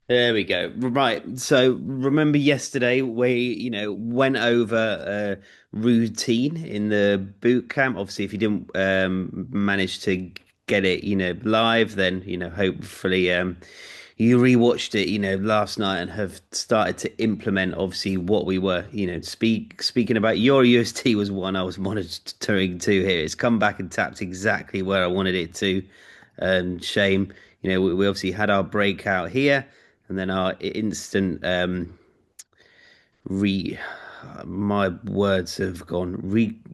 There we go. Right. So remember yesterday we went over routine in the boot camp. Obviously, if you didn't manage to get it, live, then, hopefully you rewatched it, last night and have started to implement obviously what we were, speaking about. Your UST was one I was monitoring too here. It's come back and tapped exactly where I wanted it to. Shame. We obviously had our breakout here and then our instant re my words have gone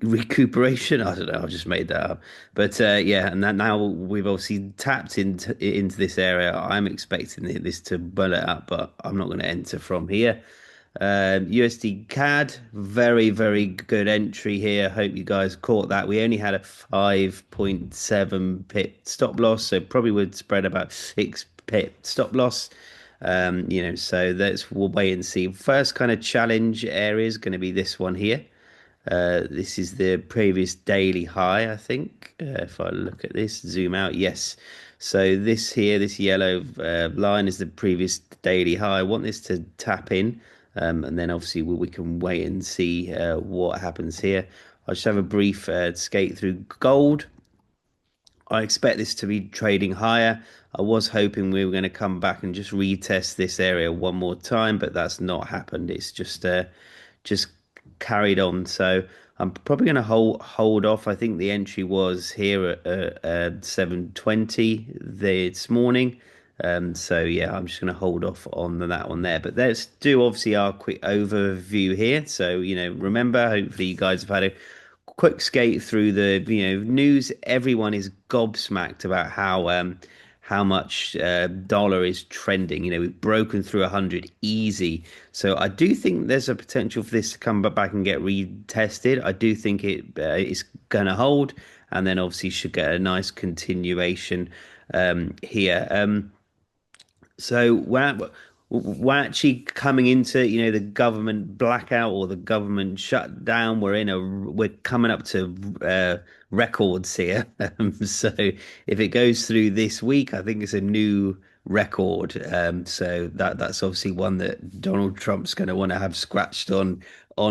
recuperation. I don't know, I've just made that up. But yeah, and that now we've obviously tapped into this area. I'm expecting this to bullet up, but I'm not going to enter from here. USD CAD, very, very good entry here. Hope you guys caught that. We only had a 5.7 pip stop loss, so probably would spread about 6 pip stop loss. So we'll wait and see. First kind of challenge area is going to be this one here. This is the previous daily high, I think. If I look at this, zoom out, yes. So this here, this yellow line is the previous daily high. I want this to tap in, and then obviously we can wait and see what happens here. I'll just have a brief skate through gold. I expect this to be trading higher. I was hoping we were going to come back and just retest this area one more time, but that's not happened. It's just carried on. So I'm probably going to hold off. I think the entry was here at 7:20 this morning. So yeah, I'm just going to hold off on that one there. But let's do obviously our quick overview here. So remember, hopefully you guys have had a quick skate through the news. Everyone is gobsmacked about how much dollar is trending. We've broken through 100 easy. So I do think there's a potential for this to come back and get retested. I do think it is going to hold, and then obviously should get a nice continuation here. So we're actually coming into, the government blackout or the government shutdown. We're coming up to records here. So if it goes through this week, I think it's a new record. So that's obviously one that Donald Trump's going to want to have scratched on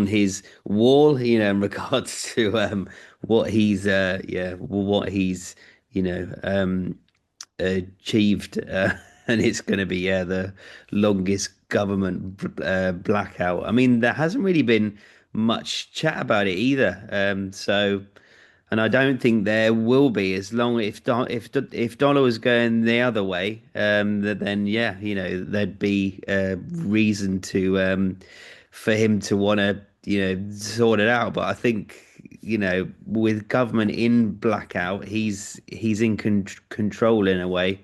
his wall, in regards to what he's you know achieved, and it's going to be, the longest government blackout. I mean, there hasn't really been much chat about it either. And I don't think there will be as long if dollar was going the other way. Then yeah, there'd be reason to for him to want to sort it out. But I think with government in blackout, he's in control in a way.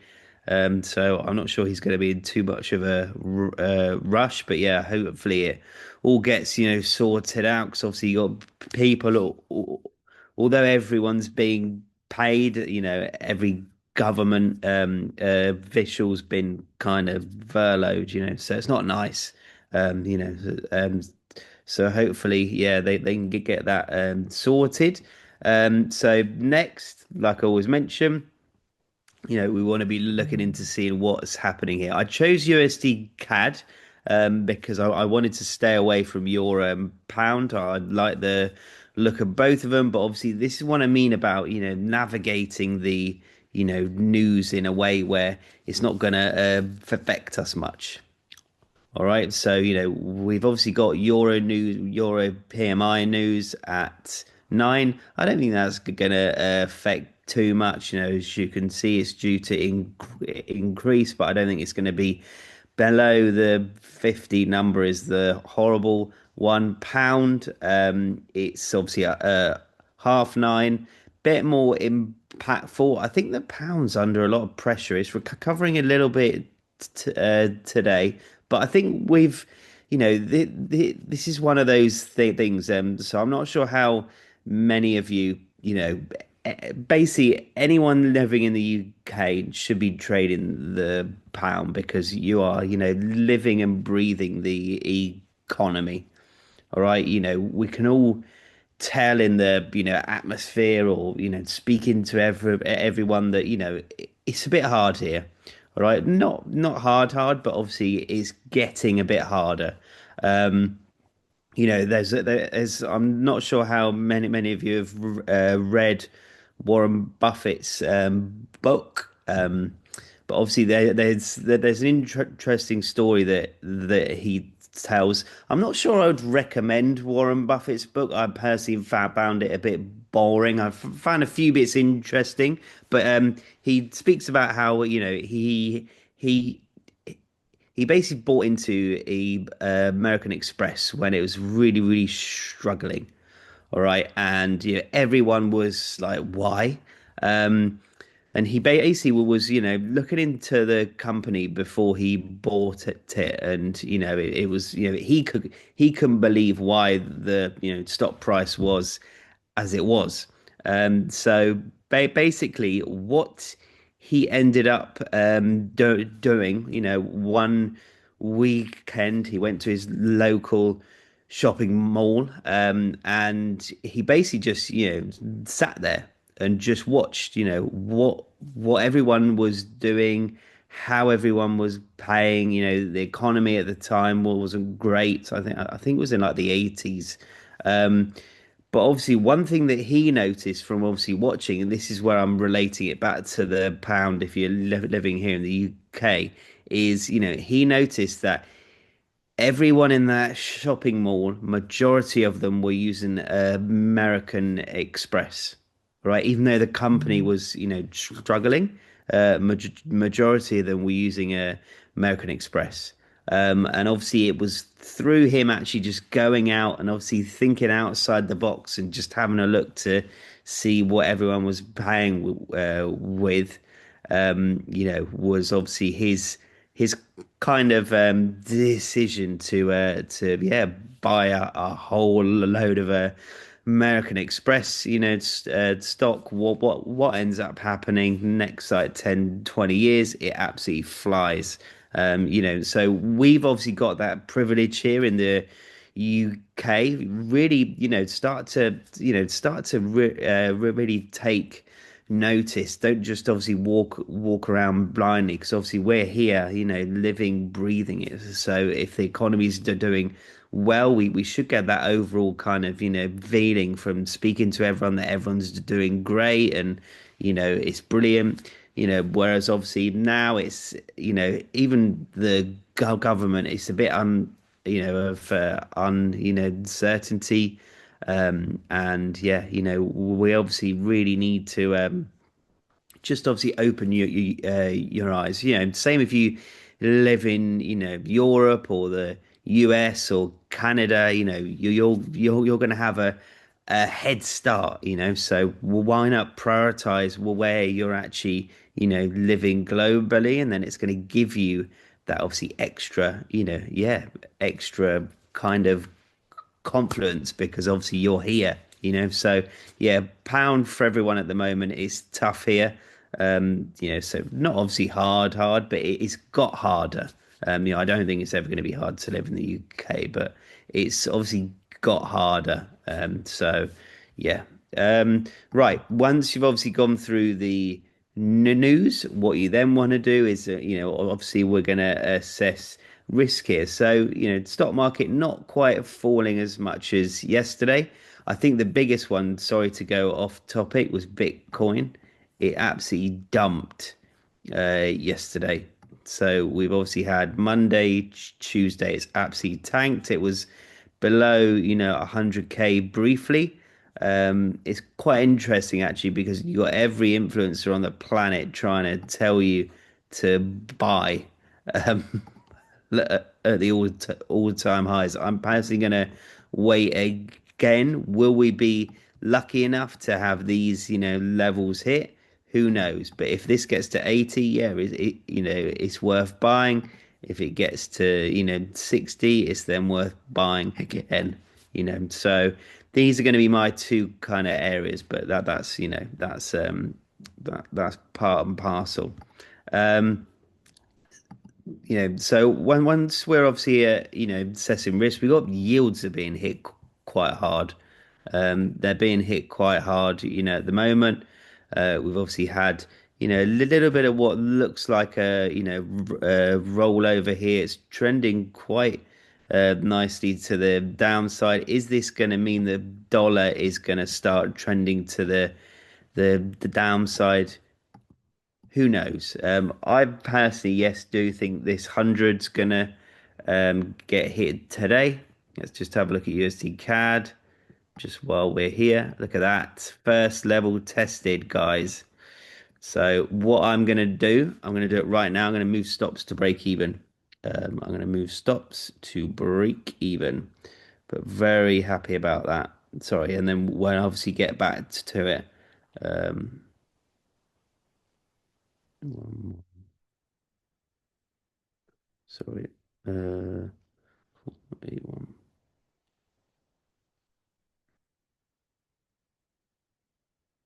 So I'm not sure he's going to be in too much of a rush, but yeah, hopefully it all gets sorted out. Because obviously you got people, although everyone's being paid, every government official's been kind of furloughed, so it's not nice. Um, you know, um, so hopefully, yeah, they can get that sorted. So next, like I always mention, we want to be looking into seeing what's happening here. I chose USD CAD because I wanted to stay away from your pound. I like the look of both of them, but obviously this is what I mean about navigating the news in a way where it's not going to affect us much. All right, so we've obviously got Euro news, Euro PMI news at 9. I don't think that's going to affect too much. As you can see, it's due to increase, but I don't think it's going to be below the 50 number. Is the horrible £1. It's obviously a half 9, bit more impactful. I think the pound's under a lot of pressure. It's recovering a little bit today. But I think this is one of those things. So I'm not sure how many of you, basically anyone living in the UK should be trading the pound because you are, living and breathing the economy. All right, we can all tell in the atmosphere or speaking to everyone that it's a bit hard here. All right, not hard, but obviously it's getting a bit harder. Um, there's I'm not sure how many of you have read Warren Buffett's book, but obviously there's an interesting story that he tells. I'm not sure I would recommend Warren Buffett's book. I personally found it a bit boring. I found a few bits interesting, but he speaks about how he he basically bought into American Express when it was really struggling. All right, and everyone was like, "Why?" Um, and he basically was, looking into the company before he bought it, and it was, he couldn't believe why the stock price was as it was. So basically, what he ended up doing, one weekend, he went to his local shopping mall, and he basically just, sat there and just watched, what everyone was doing, how everyone was paying. The economy at the time wasn't great. I think it was in like the 80s. Um, but obviously, one thing that he noticed from obviously watching, and this is where I'm relating it back to the pound if you're living here in the UK, is, he noticed that everyone in that shopping mall, majority of them were using American Express, right? Even though the company was, struggling, majority of them were using American Express. And obviously, it was through him actually just going out and obviously thinking outside the box and just having a look to see what everyone was paying with, was obviously his kind of decision to buy a whole load of American Express, stock. What ends up happening next like 10, 20 years, it absolutely flies. So we've obviously got that privilege here in the UK. Really, really take notice. Don't just obviously walk around blindly, because obviously we're here, living, breathing it. So if the economy's doing well, we should get that overall kind of feeling from speaking to everyone that everyone's doing great, and it's brilliant. Whereas obviously now it's even the government, it's a bit of uncertainty. And yeah, we obviously really need to just obviously open your eyes. Same if you live in Europe or the US or Canada. You're going to have a head start. So why not prioritize where you're actually living globally, and then it's going to give you that obviously extra extra kind of confluence, because obviously you're here, so yeah, pound for everyone at the moment is tough here. So not obviously hard, but it's got harder. I don't think it's ever going to be hard to live in the UK, but it's obviously got harder. So yeah. Right, once you've obviously gone through the news, what you then want to do is, obviously we're going to assess risk here. So, stock market not quite falling as much as yesterday. I think the biggest one, sorry to go off topic, was Bitcoin. It absolutely dumped yesterday. So we've obviously had Monday, Tuesday, it's absolutely tanked. It was below, 100K briefly. It's quite interesting actually, because you got every influencer on the planet trying to tell you to buy um, at the all-time highs. I'm personally going to wait again. Will we be lucky enough to have these, levels hit? Who knows? But if this gets to 80, yeah, it's worth buying. If it gets to, 60, it's then worth buying again. So these are going to be my two kind of areas, but that's part and parcel. Um, so once we're obviously assessing risk, we got yields are being hit quite hard. They're being hit quite hard, at the moment. We've obviously had a little bit of what looks like a rollover here. It's trending quite nicely to the downside. Is this going to mean the dollar is going to start trending to the downside? Who knows? I personally, yes, do think this hundred's gonna get hit today. Let's just have a look at USD CAD just while we're here. Look at that. First level tested, guys. So what I'm gonna do it right now. I'm gonna move stops to break even. I'm gonna move stops to break even. But very happy about that. Sorry, and then when I obviously get back to it. Um, sorry. Uh, 81.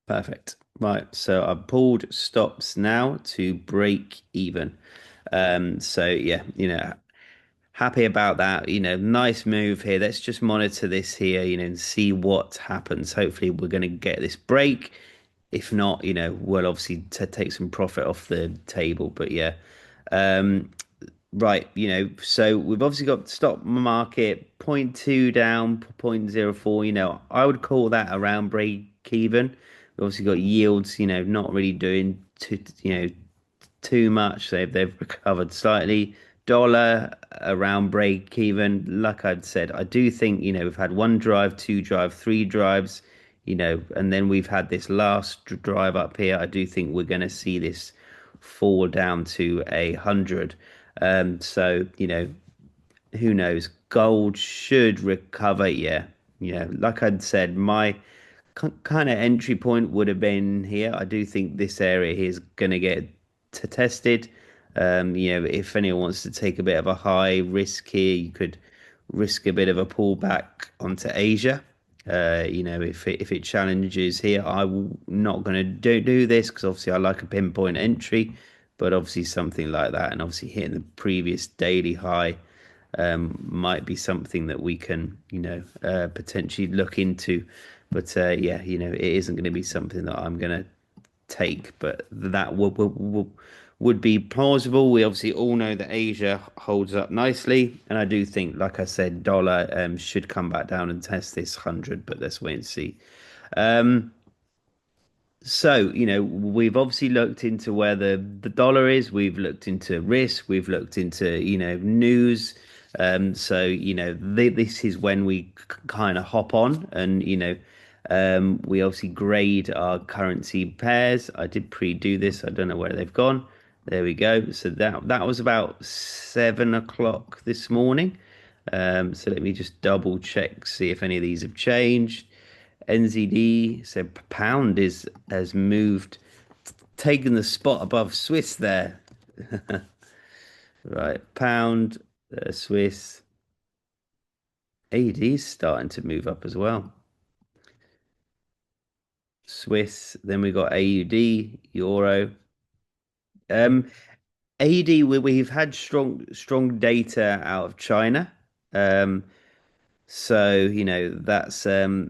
Perfect. Right. So I pulled stops now to break even. So yeah, happy about that. Nice move here. Let's just monitor this here, and see what happens. Hopefully we're going to get this break. If not, we'll obviously take some profit off the table. But yeah, um, right, so we've obviously got stock market zero point 0.2 down, 0.04, I would call that around break even. We've obviously got yields, not really doing too much. They've recovered slightly. Dollar around break even. Like I'd said, I do think, we've had one drive, two drive, three drives, and then we've had this last drive up here. I do think we're going to see this fall down to 100. So, who knows? Gold should recover. Yeah. Like I'd said, my kind of entry point would have been here. I do think this area here is going to get tested. If anyone wants to take a bit of a high risk here, you could risk a bit of a pullback onto Asia. If it challenges here, I'm not going to do this because obviously I like a pinpoint entry, but obviously something like that, and obviously hitting the previous daily high might be something that we can, potentially look into. But yeah, it isn't going to be something that I'm going to take, but that would be plausible. We obviously all know that Asia holds up nicely, and I do think, like I said, dollar should come back down and test this 100, but let's wait and see. Um, so, we've obviously looked into where the dollar is, we've looked into risk, we've looked into, news. So, this is when we kind of hop on and, we obviously grade our currency pairs. I did pre-do this. I don't know where they've gone. There we go. So that was about 7 o'clock this morning. So let me just double check, see if any of these have changed. NZD, so pound is has moved, taken the spot above Swiss there. Right, pound, Swiss, AED is starting to move up as well. Swiss, then we got AUD, Euro. AUD, we've had strong data out of China. Um, So,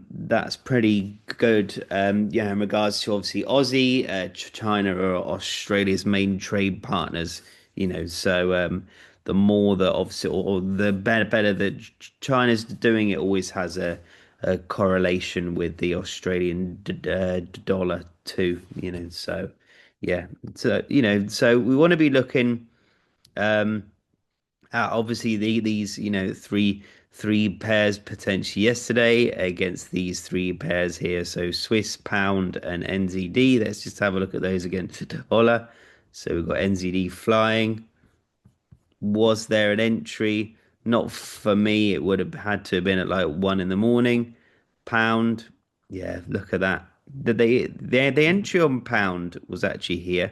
that's pretty good. In regards to obviously Aussie, China are Australia's main trade partners, so the more that obviously or the better that China's doing, it always has a correlation with the Australian dollar too, so yeah. So we want to be looking um obviously these three pairs potentially yesterday against these three pairs here. So Swiss pound and NZD. Let's just have a look at those against the dollar. So we've got NZD flying. Was there an entry? Not for me. It would have had to have been at like 1 in the morning. Pound. Yeah, look at that. The entry on pound was actually here,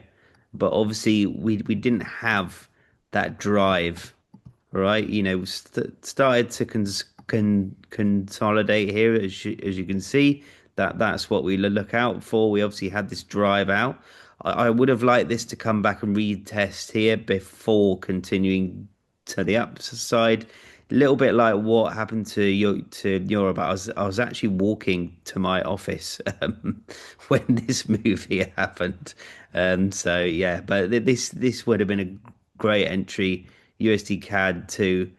but obviously we didn't have that drive, right? Started to consolidate here, as you can see. That's what we look out for. We obviously had this drive out. I would have liked this to come back and retest here before continuing to the upside. a little bit like what happened to Europe. I was actually walking to my office when this movie happened. So yeah, but this would have been a great entry. USD CAD to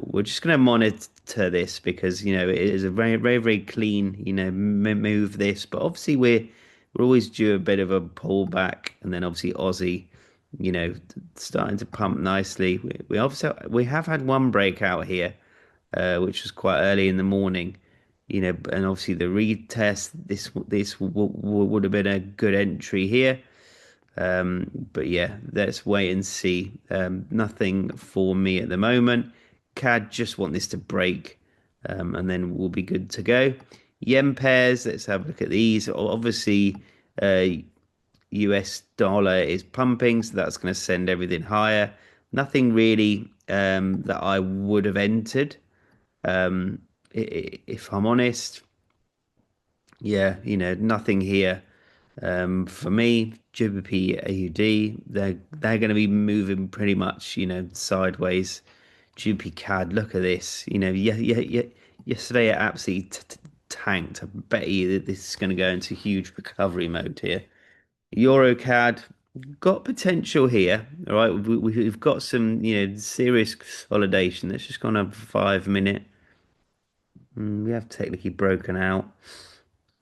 we're just going to monitor this because it is a very clean move this, but obviously we're always due a bit of a pullback, and then obviously Aussie, starting to pump nicely. We obviously we have had one breakout here, which was quite early in the morning, and obviously the retest. Would have been a good entry here. But yeah, let's wait and see. Nothing for me at the moment. CAD just want this to break, and then we'll be good to go. Yen pairs, let's have a look at these. Obviously, uh, US dollar is pumping, so that's going to send everything higher. Nothing really that I would have entered, if I'm honest. Yeah, nothing here. For me, GBP AUD, they're going to be moving pretty much, sideways. GBP CAD, look at this. Yeah. Yesterday it absolutely tanked. I bet you that this is going to go into huge recovery mode here. Euro CAD got potential here. All right, we've got some, serious consolidation. Let's just go on a 5 minute. We have technically broken out.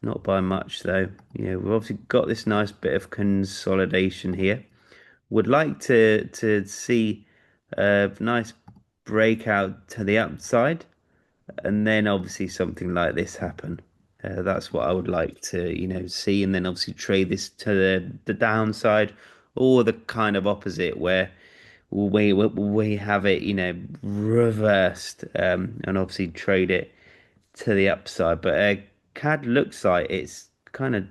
Not by much though. We've obviously got this nice bit of consolidation here. Would like to see a nice breakout to the upside, and then obviously something like this happen. That's what I would like to, see, and then obviously trade this to the downside, or the kind of opposite where we have it, reversed, and obviously trade it to the upside. But CAD looks like it's kind of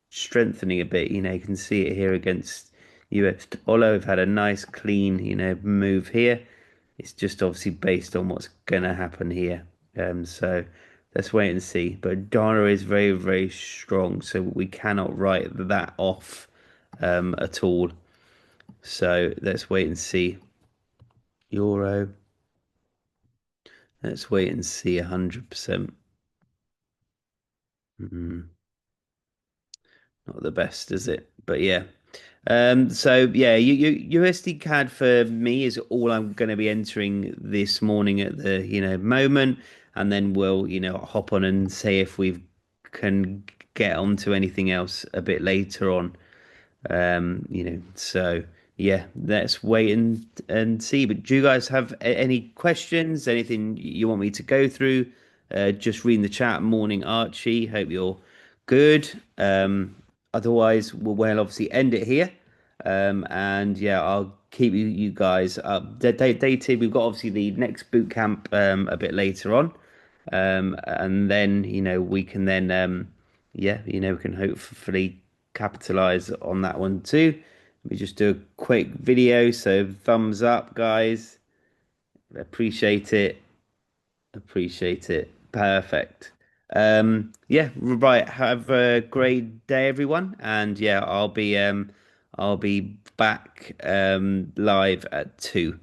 strengthening a bit. You can see it here against US. Although we've had a nice clean, move here. It's just obviously based on what's gonna happen here. So let's wait and see. But dollar is very strong, so we cannot write that off at all. So let's wait and see. Euro. Let's wait and see 100%. Not the best, is it? But yeah. So yeah, USD CAD for me is all I'm going to be entering this morning at the moment, and then we'll hop on and say if we can get onto anything else a bit later on. So yeah, let's wait and see. But do you guys have any questions? Anything you want me to go through? Just reading the chat. Morning, Archie. Hope you're good. Otherwise, we'll obviously end it here. And yeah, I'll keep you guys updated. We've got obviously the next boot camp a bit later on. And then we can then yeah, we can hopefully capitalize on that one too. Let me just do a quick video. So thumbs up, guys. Appreciate it. Appreciate it. Perfect. Yeah, right. Have a great day, everyone. And yeah, I'll be back live at 2.